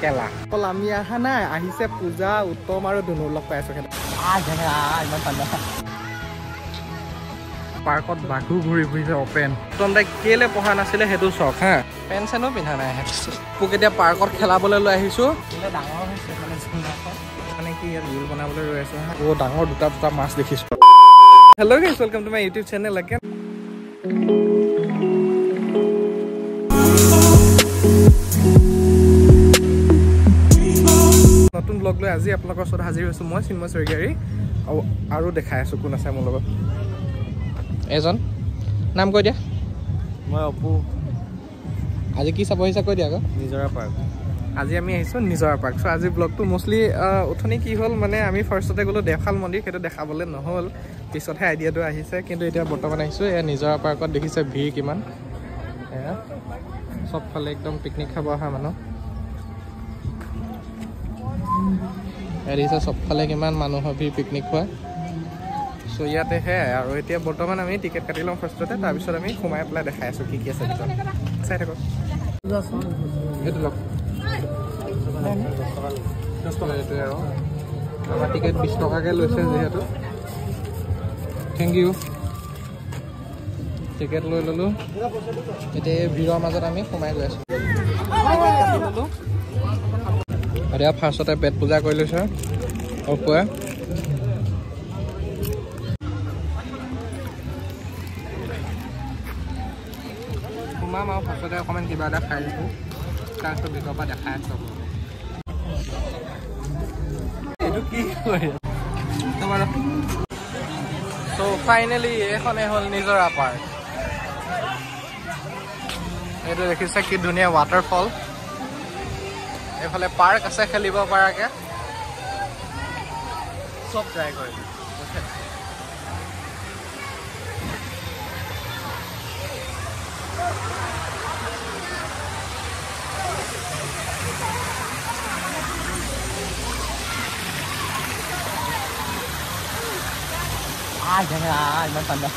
কেলা অকল আমি অহা নাই আহিছে পূজা উত্তম আৰু ধুনুৰ লগ পাই আছো ইমান ঠাণ্ডা পাৰ্কত বাঘু ঘূৰি ফুৰিছে অপেন উত্তম তাই কেলে পঢ়া নাছিলে সেইটো চখ হা পেণ্ট চেনো পিন্ধা নাই মোক এতিয়া পাৰ্কত খেলাবলৈ লৈ আহিছো ডাঙৰ হৈছে মানে কি ইয়াত ৰোল বনাবলৈ ৰৈ আছো হা ডাঙৰ দুটা মাছ দেখিছো hello' guys welcome to my YouTube channel again নতুন ব্লগ লৈ আজি আপোনালোকৰ ওচৰত হাজিৰ হৈছো মই চিন্ময় স্বৰ্গীয়াৰী আৰু দেখাই আছো কোন আছে মোৰ লগত এজন নাম কৈ দিয়া মই অপু আজি কি চাব আহিছা কৈ দিয়া আকৌ নিজৰা পাৰ্ক আজি আমি আহিছো নিজৰা পাৰ্ক চ' আজি ব্লগটো মষ্টলি উঠনি কি হ'ল মানে আমি ফাৰ্ষ্টতে গ'লো দেওশাল মন্দিৰ সেইটো দেখাবলৈ নহ'ল পিছতহে আইডিয়াটো আহিছে কিন্তু এতিয়া বৰ্তমান আহিছোঁ এয়া নিজৰা পাৰ্কত দেখিছে ভিৰ কিমান এয়া চবফালে একদম পিকনিক খাব অহা মানুহ এয়া দেখিছে চবফালে কিমান মানুহৰ ভিৰ পিকনিক খোৱা চ' ইয়াতে সেয়াই আৰু এতিয়া বৰ্তমান আমি টিকেট কাটি লওঁ ফাৰ্ষ্টতে তাৰপিছত আমি সোমাই পেলাই দেখাই আছোঁ কি আছে ভিতৰত চাই থাকক এইটো লওক 10 টকা এইটোৱে আৰু আমাৰ টিকেট 20 টকাকৈ লৈছে যিহেতু থেংক ইউ টিকেট লৈ ল'লোঁ এতিয়া এই ভিৰৰ মাজত আমি সোমাই গৈ আছোঁ এতিয়া ফাৰ্ষ্টতে পেট পূজা কৰি লৈছোঁ অপুৱে সোমাম আৰু ফাৰ্ষ্টতে অকণমান কিবা এটা খাই দিছোঁ তাৰপিছত ভিতৰৰ পৰা দেখাই আছোঁ এইটো কি হয় চ' ফাইনেলি এইখনেই হ'ল নিজৰা পাৰ্ক এইটো দেখিছে কি ধুনীয়া ৱাটাৰফল এইফালে পাৰ্ক আছে খেলিব পৰাকৈ চব ট্ৰাই কৰিম ইমান ঠাণ্ডা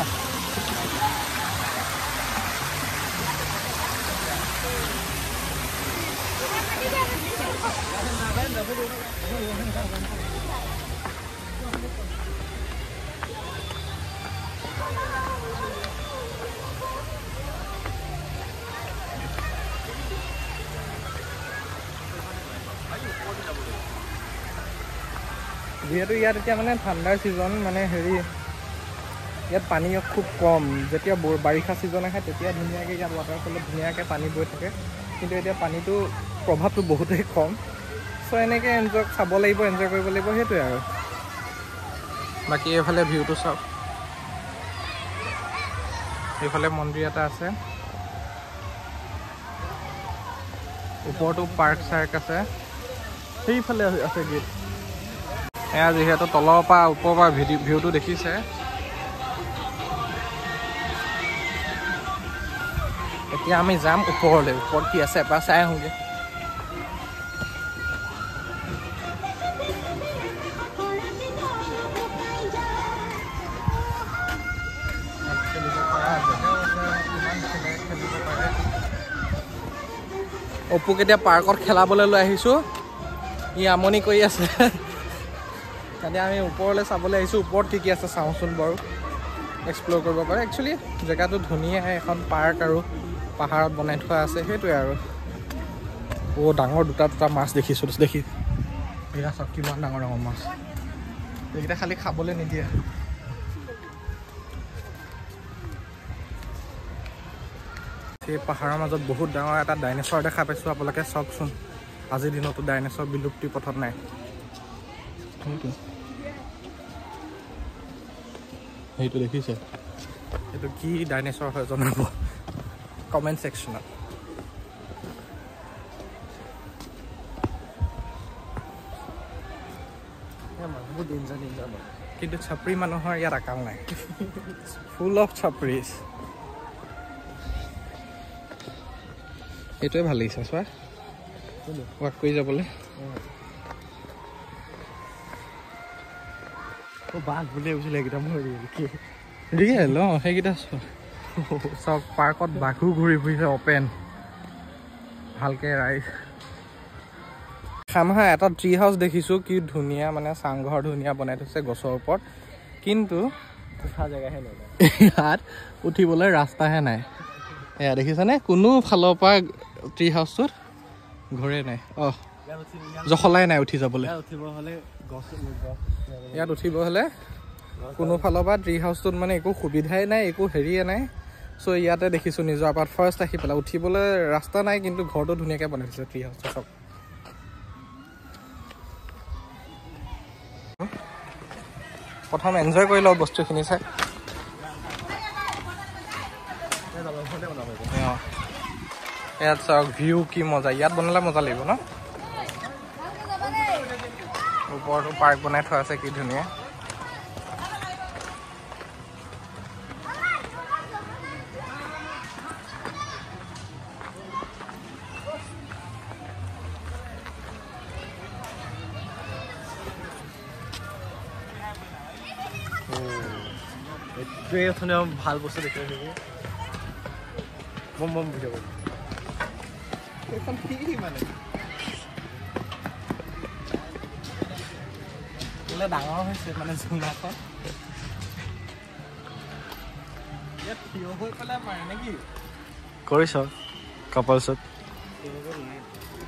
যিহেতু ইয়াত এতিয়া মানে ঠাণ্ডাৰ ছিজন মানে হেৰি ইয়াত পানী খুব কম যেতিয়া বাৰিষা ছিজন আহে তেতিয়া ধুনীয়াকৈ ইয়াত ৱাটাৰফলত ধুনীয়াকৈ পানী বৈ থাকে কিন্তু এতিয়া পানীটো প্ৰভাৱটো বহুতেই কম চ' এনেকৈ এনজয় চাব লাগিব এনজয় কৰিব লাগিব সেইটোৱে আৰু বাকী এইফালে ভিউটো চাওক এইফালে মন্দিৰ এটা আছে ওপৰতো পাৰ্ক চাৰ্ক আছে সেইফালে আছে গেট এয়া যিহেতু তলৰ পৰা ওপৰৰ পৰা ভিউটো দেখিছে এতিয়া আমি যাম ওপৰলৈ ওপৰত কি আছে এবাৰ চাই আহোঁগৈ অপুক এতিয়া পাৰ্কত খেলাবলৈ লৈ আহিছোঁ ই আমনি কৰি আছে এতিয়া আমি ওপৰলৈ চাবলৈ আহিছোঁ ওপৰত কি কি আছে চাওঁচোন বাৰু এক্সপ্ল'ৰ কৰিব পাৰে একচুৱেলি জেগাটো ধুনীয়া এখন পাৰ্ক আৰু পাহাৰত বনাই থোৱা আছে সেইটোৱে আৰু ডাঙৰ দুটা মাছ দেখিছোঁ দেখি এয়া চব কিমান ডাঙৰ ডাঙৰ মাছ এইকেইটা খালি খাবলৈ নিদিয়ে সেই পাহাৰৰ মাজত বহুত ডাঙৰ এটা ডাইন'ছৰ দেখা পাইছোঁ আপোনালোকে চাওকচোন আজিৰ দিনতো ডাইন'ছৰ বিলুপ্তি পথত নাই সেইটো দেখিছে এইটো কি ডাইন'ছৰ হয় জনাব কমেণ্ট ছেকশ্যনত কিন্তু চাপৰি মানুহৰ ইয়াত আকাল নাই ফুল অফ চাপৰিজ এইটোৱে ভাল লাগিছে চোৱা ৱাক কৰি যাবলৈ বাঘ বুলি ভাবিছিলে এইকেইটা মই ৰিয়েল সেইকেইটা চব পাৰ্কত বাঘু ঘূৰি ফুৰিছে অপেন ভালকৈ ৰাইজ খামহা এটা ট্ৰি হাউচ দেখিছোঁ কি ধুনীয়া মানে চাংঘৰ ধুনীয়া বনাই থৈছে গছৰ ওপৰত কিন্তু ইয়াত উঠিবলৈ ৰাস্তাহে নাই এয়া দেখিছানে কোনো ফালৰ পৰা ট্ৰি হাউচটোত ঘৰে নাই জখলাই নাই উঠি যাবলৈ ইয়াত উঠিব হ'লে কোনো ফালৰ পৰা ট্ৰি হাউচটোত মানে একো সুবিধাই নাই একো হেৰিয়ে নাই চ' ইয়াতে দেখিছোঁ নিজৰ আপাত ফাৰ্ষ্ট আহি পেলাই উঠিবলৈ ৰাস্তা নাই কিন্তু ঘৰটো ধুনীয়াকৈ বনাই থৈছে ট্ৰি হাউচটো চব প্ৰথম এনজয় কৰি লওঁ বস্তুখিনি চাই ইয়াত চাওক ভিউ কি মজা ইয়াত বনালে মজা লাগিব ন ওপৰতো পাৰ্ক বনাই থোৱা আছে কি ধুনীয়া ভাল বস্তু দেখি বম বম বুজাব মানে ডাঙৰ হৈছে মানে ঝুলাখন ইয়াত থিয় হৈ পেলাই মাৰে নেকি কৰিছ কাপালছত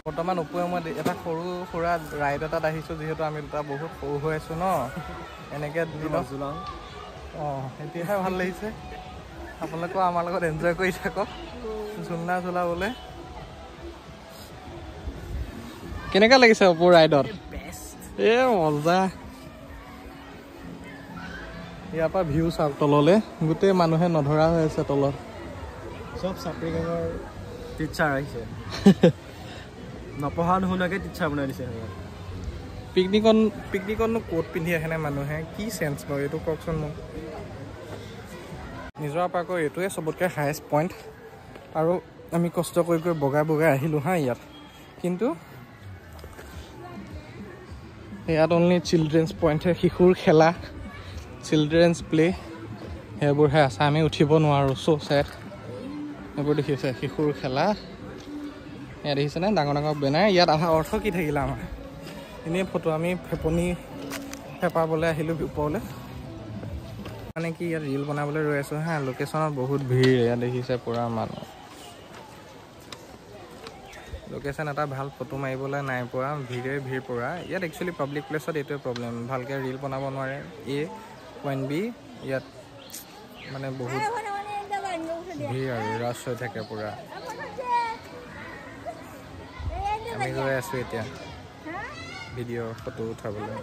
বৰ্তমান উপৰে মই এটা সৰু সুৰা ৰাইড এটাত আহিছোঁ যিহেতু আমি দুটা বহুত সৰু হৈ আছোঁ ন এনেকৈ জোলাওঁ অঁ এতিয়াহে ভাল লাগিছে আপোনালোকেও আমাৰ লগত এনজয় কৰি থাকক ঝুলনা ঝুলাবলৈ কেনেকুৱা লাগিছে ওপৰ ৰাইডত এ মজা ইয়াৰ পৰা ভিউ চাওক তললৈ গোটেই মানুহে নধৰা হৈ আছে তলত চব চাপৰি গাঁৱৰ টিচাৰ আহিছে নপঢ়া নুশুনাকৈ টিচাৰ বনাই দিছে পিকনিকতনো কোট পিন্ধি আহেনে মানুহে কি চেঞ্চ বাৰু এইটো কওকচোন মোক নিজৰ পাৰ্কৰ এইটোৱে চবতকৈ হায়েষ্ট পইণ্ট আৰু আমি কষ্ট কৰি কৰি বগাই বগাই আহিলোঁ হা ইয়াত কিন্তু ইয়াত অনলি চিলড্ৰেনছ পইণ্টহে শিশুৰ খেলা চিলড্ৰেনছ প্লে সেইবোৰহে আছে আমি উঠিব নোৱাৰোঁ চ' ছেট এইবোৰ দেখিছে শিশুৰ খেলা ইয়াত দেখিছেনে ডাঙৰ ডাঙৰ বেনাৰ ইয়াত অহা অৰ্থ কি থাকিলে আমাৰ এনেই ফটো আমি ফেপনি ফেপাবলৈ আহিলোঁ ওপৰলৈ মানে কি ইয়াত ৰিল বনাবলৈ ৰৈ আছোঁ হা লোকেশ্যনত বহুত ভিৰ ইয়াত দেখিছে পূৰা মানুহ লোকেশ্যন এটা ভাল ফটো মাৰিবলৈ নাই পোৱা ভিৰে ভিৰ পূৰা ইয়াত একচুৱেলি পাব্লিক প্লেচত এইটোৱে প্ৰব্লেম ভালকৈ ৰিল বনাব নোৱাৰে পইণ্ট বি ইয়াত মানে বহুত ভিৰ আৰু ৰাছ হৈ থাকে পূৰা আমি গৈ আছোঁ এতিয়া ভিডিঅ' ফটো উঠাবলৈ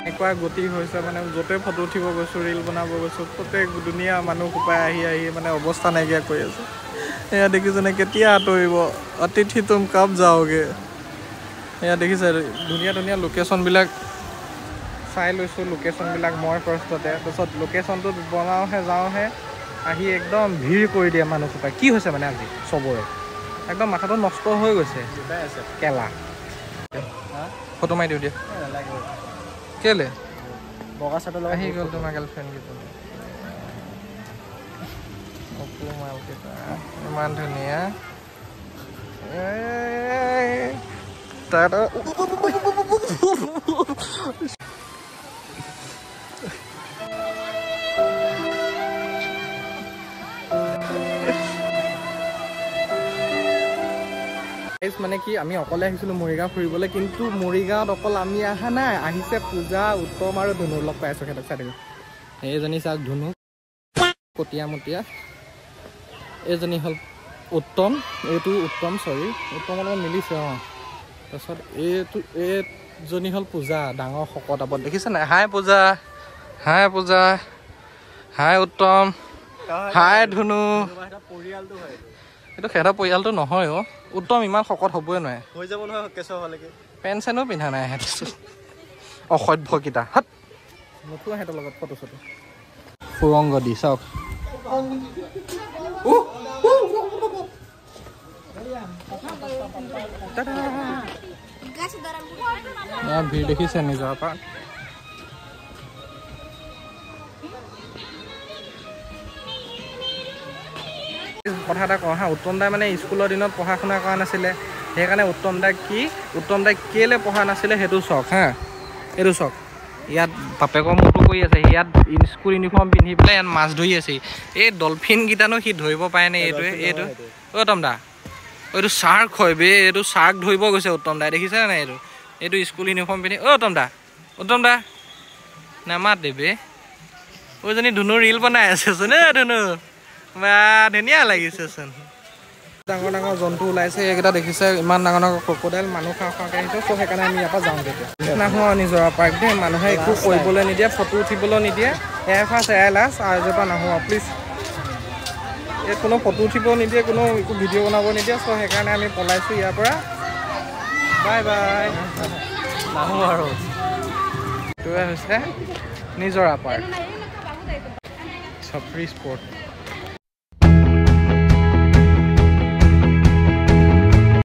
এনেকুৱা গতি হৈছে মানে য'তে ফটো উঠিব গৈছোঁ ৰিল বনাব গৈছোঁ প্ৰত্যেক ধুনীয়া মানুহ সোপাই আহি মানে অৱস্থা নাইকিয়া কৰি আছে এয়া দেখিছেনে কেতিয়া আঁতৰিব অতিথি তুম কাপ যাওঁগে এয়া দেখিছে ধুনীয়া ধুনীয়া লোকেশ্যনবিলাক চাই লৈছোঁ লোকেশ্যনবিলাক মই ফাৰ্ষ্টতে তাৰপিছত লোকেশ্যনটোত বনাওঁহে যাওঁহে আহি একদম ভিৰ কৰি দিয়ে মানুহ সোপাই কি হৈছে মানে আজি চবৰে একদম মাথাটো নষ্ট হৈ গৈছে কেলা ফটো মাৰি দিওঁ দিয়া কেলে বগা চাৰ্টৰ আহি গ'ল তোমাৰ গাৰ্লফ্ৰেণ্ডকেইটা মালকেইটা ইমান ধুনীয়া মানে কি আমি অকলে আহিছিলোঁ মৰিগাঁও ফুৰিবলৈ কিন্তু মৰিগাঁৱত অকল আমি অহা নাই আহিছে পূজা উত্তম আৰু ধুনু লগ পাই আছোঁ সিহঁতক চাই দিওঁ এইজনী চাওক ধুনু কটীয়া মটীয়া এইজনী হ'ল উত্তম এইটো উত্তম চৰি উত্তমৰ লগত মিলিছে অঁ তাৰপিছত এইজনী হ'ল পূজা ডাঙৰ শকত আপত দেখিছে নাই হাই পূজা হাই উত্তম হাই ধুনু পৰিয়ালটো হয় এইটো সিহঁতৰ পৰিয়ালটো নহয় অ' উত্তম ইমান শকত হ'বই নোৱাৰে হৈ যাব নহয় কেঁচুৱা হোৱালৈকে পেণ্ট চেনো পিন্ধা নাই সিহঁতে অসভ্যকেইটা হাত নুঠোঁ সিহঁতৰ লগত ফটো চটো সুৰংগ দি চাওক ভিৰ দেখিছে নিজৰ পৰা কথা এটা কওঁ হা উত্তম দাই মানে স্কুলৰ দিনত পঢ়া শুনা কৰা নাছিলে সেইকাৰণে উত্তম দাই কেলে পঢ়া নাছিলে সেইটো চাওক হা এইটো চাওক ইয়াত বাপেকৰ মূৰটো কৰি আছে ইয়াত স্কুল ইউনিফৰ্ম পিন্ধি পেলাই ইয়াত মাছ ধৰি আছে এই ডলফিনকেইটানো সি ধৰিব পাৰেনে এইটো উত্তম দা এইটো চাৰ্ক হয় বে এইটো চাৰ্ক ধৰিব গৈছে উত্তম দাই দেখিছেনে নাই এইটো স্কুল ইউনিফৰ্ম পিন্ধি উত্তম দা নামাত দেবে ওইজনী ধুনু ৰিল বনাই আছেচোন ধুনু বা ধুনীয়া লাগিছেচোন ডাঙৰ ডাঙৰ জন্তু ওলাইছে এইকেইটা দেখিছে ইমান ডাঙৰ ডাঙৰ ক্ৰক'ডাইল মানুহ খাওঁকৈ আহিছে চ' সেইকাৰণে আমি ইয়াৰ পৰা যাওঁ তেতিয়া নাহোঁ আৰু নিজৰা পাৰ্ক দেই মানুহে একো কৰিবলৈ নিদিয়ে ফটো উঠিবলৈ নিদিয়ে এয়াৰ ফাৰ্ষ্ট এয়াৰ লাষ্ট আৰু এজৰ পৰা নাহোঁ আৰু প্লিজ ইয়াত কোনো ফটো উঠিব নিদিয়ে কোনো একো ভিডিঅ' বনাব নিদিয়ে চ' সেইকাৰণে আমি পলাইছোঁ ইয়াৰ পৰা বাই বাই নাহোঁ আৰু এইটোৱে হৈছে নিজৰা পাৰ্ক চাপৰি স্পট